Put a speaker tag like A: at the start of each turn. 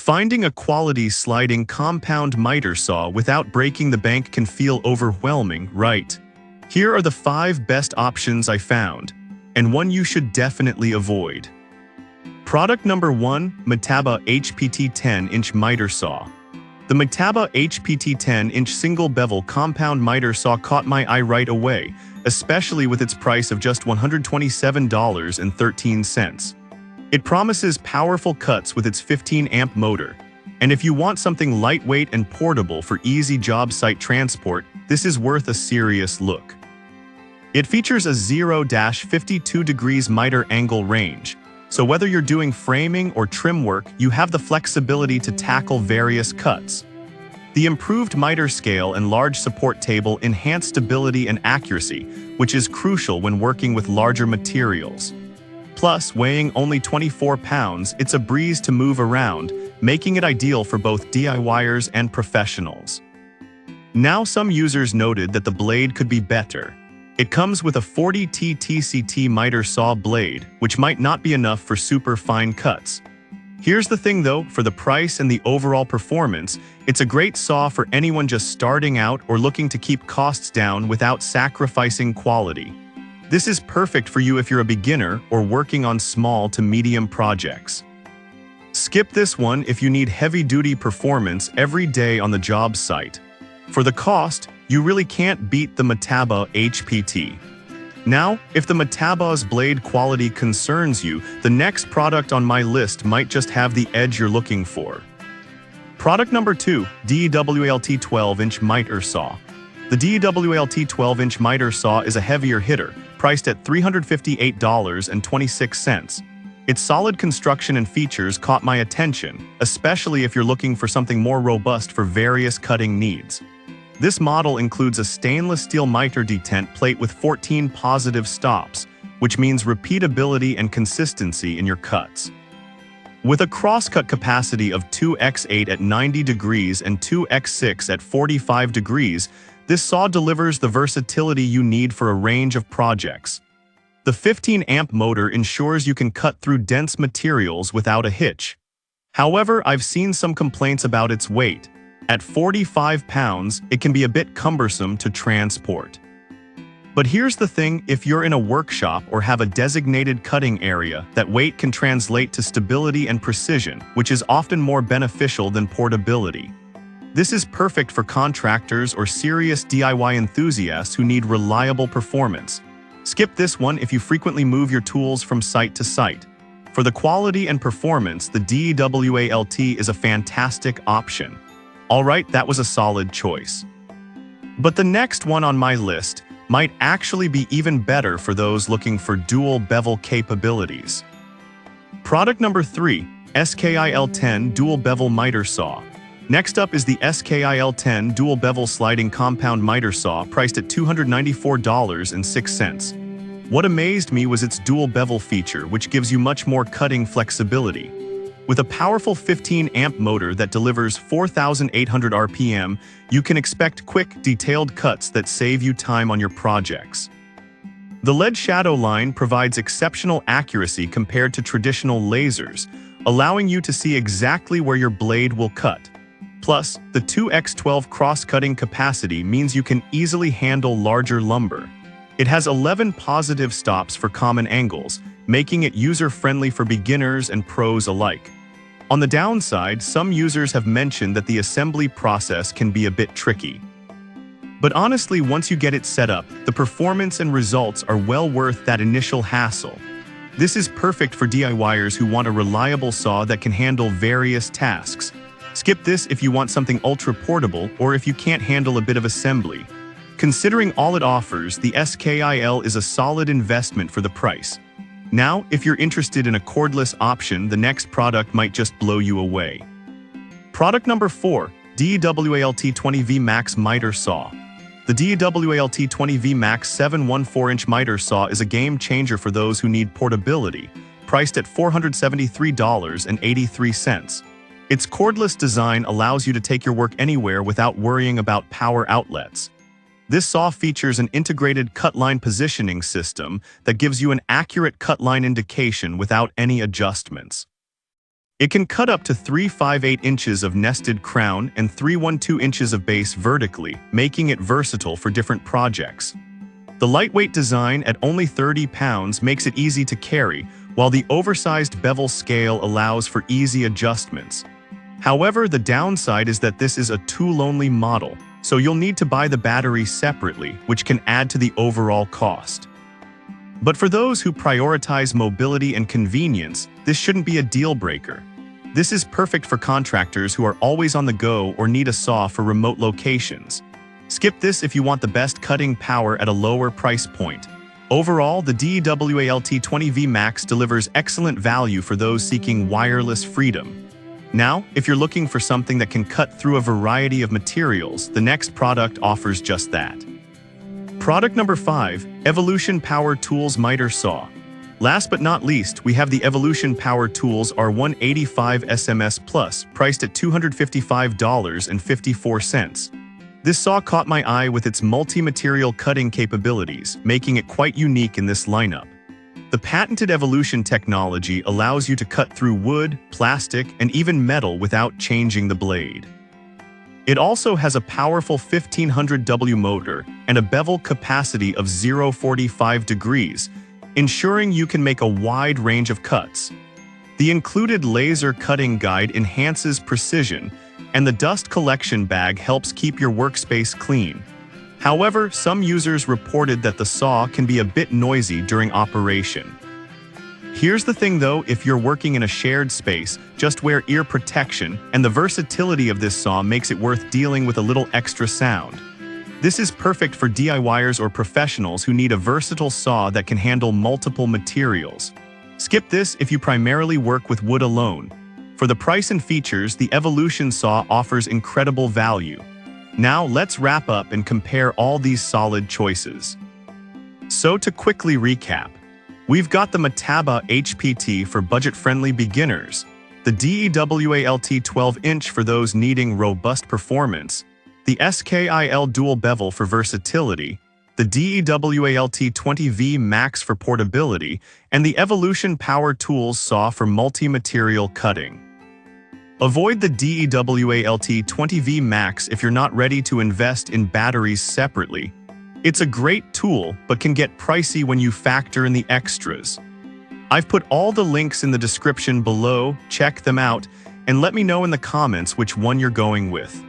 A: Finding a quality sliding compound miter saw without breaking the bank can feel overwhelming, right? Here are the 5 best options I found, and one you should definitely avoid. Product number 1, Metabo HPT10in miter saw. The Metabo HPT10in single bevel compound miter saw caught my eye right away, especially with its price of just $127.13. It promises powerful cuts with its 15-amp motor, and if you want something lightweight and portable for easy job site transport, this is worth a serious look. It features a 0-52 degrees miter angle range, so whether you're doing framing or trim work, you have the flexibility to tackle various cuts. The improved miter scale and large support table enhance stability and accuracy, which is crucial when working with larger materials. Plus, weighing only 24 pounds, it's a breeze to move around, making it ideal for both DIYers and professionals. Now, some users noted that the blade could be better. It comes with a 40T TCT miter saw blade, which might not be enough for super fine cuts. Here's the thing though, for the price and the overall performance, it's a great saw for anyone just starting out or looking to keep costs down without sacrificing quality. This is perfect for you if you're a beginner or working on small to medium projects. Skip this one if you need heavy-duty performance every day on the job site. For the cost, you really can't beat the Metabo HPT. Now, if the Metabo's blade quality concerns you, the next product on my list might just have the edge you're looking for. Product number 2, DWLT 12-inch miter saw. The DWLT 12-inch miter saw is a heavier hitter, priced at $358.26. Its solid construction and features caught my attention, especially if you're looking for something more robust for various cutting needs. This model includes a stainless steel miter detent plate with 14 positive stops, which means repeatability and consistency in your cuts. With a crosscut capacity of 2x8 at 90 degrees and 2x6 at 45 degrees, this saw delivers the versatility you need for a range of projects. The 15-amp motor ensures you can cut through dense materials without a hitch. However, I've seen some complaints about its weight. At 45 pounds, it can be a bit cumbersome to transport. But here's the thing, if you're in a workshop or have a designated cutting area, that weight can translate to stability and precision, which is often more beneficial than portability. This is perfect for contractors or serious DIY enthusiasts who need reliable performance. Skip this one if you frequently move your tools from site to site. For the quality and performance, the DWLT is a fantastic option. Alright, that was a solid choice. But the next one on my list might actually be even better for those looking for dual bevel capabilities. Product number 3, SKIL10 Dual Bevel Miter Saw. Next up is the SKIL10 Dual Bevel Sliding Compound Miter Saw, priced at $294.06. What amazed me was its dual bevel feature, which gives you much more cutting flexibility. With a powerful 15-amp motor that delivers 4,800 RPM, you can expect quick, detailed cuts that save you time on your projects. The LED shadow line provides exceptional accuracy compared to traditional lasers, allowing you to see exactly where your blade will cut. Plus, the 2x12 cross-cutting capacity means you can easily handle larger lumber. It has 11 positive stops for common angles, making it user-friendly for beginners and pros alike. On the downside, some users have mentioned that the assembly process can be a bit tricky. But honestly, once you get it set up, the performance and results are well worth that initial hassle. This is perfect for DIYers who want a reliable saw that can handle various tasks. Skip this if you want something ultra-portable or if you can't handle a bit of assembly. Considering all it offers, the SKIL is a solid investment for the price. Now, if you're interested in a cordless option, the next product might just blow you away. Product number 4, DWLT 20V Max Miter Saw. The DWLT 20V Max 714-inch miter saw is a game changer for those who need portability, priced at $473.83. Its cordless design allows you to take your work anywhere without worrying about power outlets. This saw features an integrated cut line positioning system that gives you an accurate cut line indication without any adjustments. It can cut up to 3/5/8 inches of nested crown and 3/12 inches of base vertically, making it versatile for different projects. The lightweight design at only 30 pounds makes it easy to carry, while the oversized bevel scale allows for easy adjustments. However, the downside is that this is a tool-only model, so you'll need to buy the battery separately, which can add to the overall cost. But for those who prioritize mobility and convenience, this shouldn't be a deal-breaker. This is perfect for contractors who are always on the go or need a saw for remote locations. Skip this if you want the best cutting power at a lower price point. Overall, the DWLT 20V Max delivers excellent value for those seeking wireless freedom. Now, if you're looking for something that can cut through a variety of materials, the next product offers just that. Product number 5, Evolution Power Tools Miter Saw. Last but not least, we have the Evolution Power Tools R185 SMS Plus, priced at $255.54. This saw caught my eye with its multi-material cutting capabilities, making it quite unique in this lineup. The patented Evolution technology allows you to cut through wood, plastic, and even metal without changing the blade. It also has a powerful 1500W motor and a bevel capacity of 0.45 degrees, ensuring you can make a wide range of cuts. The included laser cutting guide enhances precision, and the dust collection bag helps keep your workspace clean. However, some users reported that the saw can be a bit noisy during operation. Here's the thing though, if you're working in a shared space, just wear ear protection, and the versatility of this saw makes it worth dealing with a little extra sound. This is perfect for DIYers or professionals who need a versatile saw that can handle multiple materials. Skip this if you primarily work with wood alone. For the price and features, the Evolution saw offers incredible value. Now let's wrap up and compare all these solid choices. So to quickly recap, we've got the Metabo HPT for budget-friendly beginners, the DWLT 12-inch for those needing robust performance, the SKIL dual bevel for versatility, the DWLT 20V Max for portability, and the Evolution Power Tools saw for multi-material cutting. Avoid the DWLT 20V Max if you're not ready to invest in batteries separately. It's a great tool, but can get pricey when you factor in the extras. I've put all the links in the description below, check them out, and let me know in the comments which one you're going with.